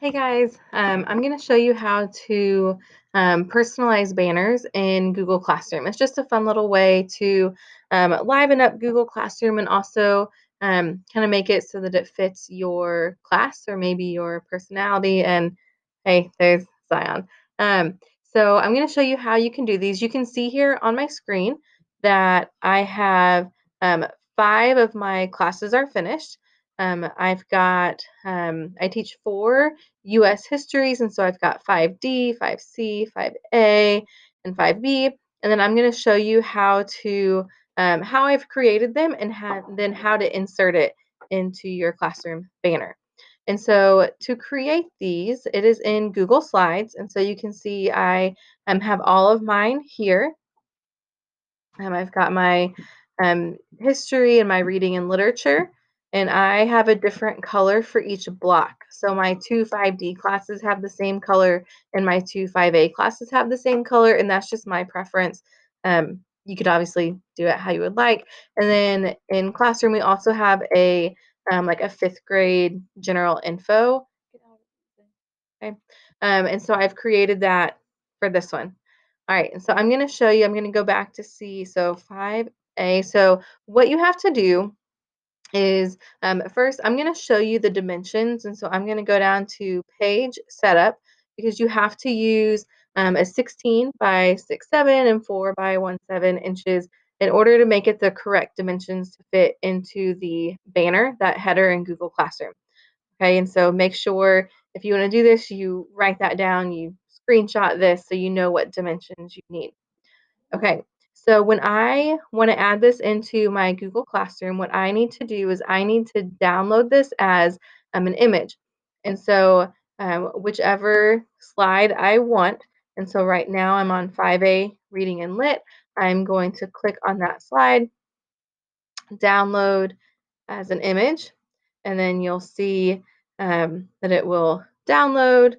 Hey guys, I'm going to show you how to personalize banners in Google Classroom. It's just a fun little way to liven up Google Classroom and also kind of make it so that it fits your class or maybe your personality. And hey, there's Zion. Um, so I'm going to show you how you can do these. You can see here on my screen that I have um, 5 of my classes are finished. I've got, I teach 4 US histories, and so I've got 5D, 5C, 5A, and 5B. And then I'm going to show you how I've created them and then how to insert it into your classroom banner. And so to create these, it is in Google Slides. And so you can see I have all of mine here. I've got my history and my reading and literature, and I have a different color for each block. So my 2 5D classes have the same color, and my 2 5A classes have the same color, and that's just my preference. You could obviously do it how you would like. And then in classroom, we also have a like a 5th grade general info. Okay. And so I've created that for this one. All right, and so I'm going to show you, I'm going to go back to see, so 5A. So what you have to do is first I'm going to show you the dimensions. And so I'm going to go down to page setup because you have to use a 16 by 6'7" and 4 by 17 inches in order to make it the correct dimensions to fit into the banner, that header in Google Classroom. Okay, and so make sure if you want to do this, you write that down, you screenshot this so you know what dimensions you need. Okay, so when I want to add this into my Google Classroom, what I need to do is I need to download this as an image. And so whichever slide I want, and so right now I'm on 5A Reading and Lit, I'm going to click on that slide, download as an image, and then you'll see that it will download.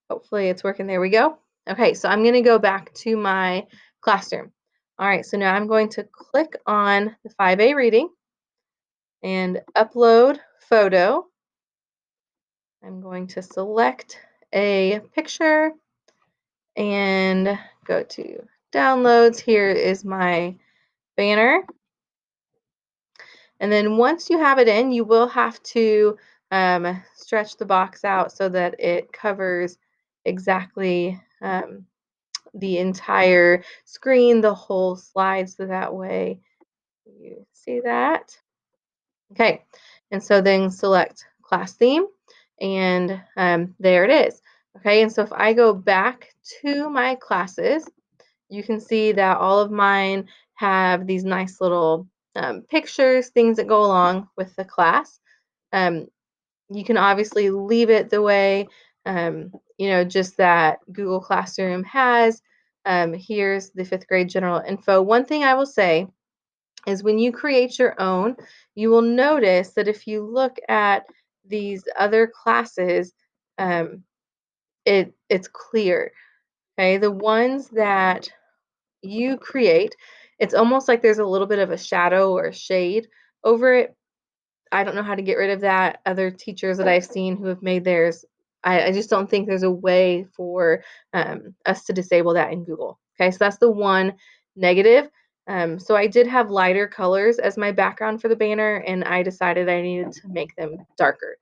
Hopefully it's working. There we go. Okay, so I'm going to go back to my classroom. All right, so now I'm going to click on the 5A reading and upload photo. I'm going to select a picture and go to downloads. Here is my banner. And then once you have it in, you will have to stretch the box out so that it covers exactly the entire screen, the whole slide, so that way you see that. Okay, and so then select class theme, and there it is. Okay, and so if I go back to my classes, you can see that all of mine have these nice little pictures, things that go along with the class. Um, you can obviously leave it the way, just that Google Classroom has. Here's the 5th grade general info. One thing I will say is when you create your own, you will notice that if you look at these other classes, um, it's clear. Okay, the ones that you create, it's almost like there's a little bit of a shadow or shade over it. I don't know how to get rid of that. Other teachers that I've seen who have made theirs, I just don't think there's a way for us to disable that in Google. Okay, so that's the one negative. So I did have lighter colors as my background for the banner, and I decided I needed to make them darker.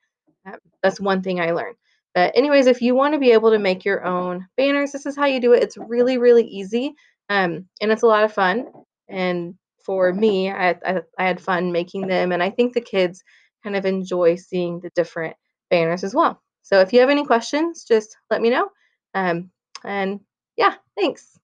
That's one thing I learned. But anyways, if you want to be able to make your own banners, this is how you do it. It's really, really easy, and it's a lot of fun. And for me, I had fun making them, and I think the kids kind of enjoy seeing the different banners as well. So if you have any questions, just let me know. Um, and yeah, thanks.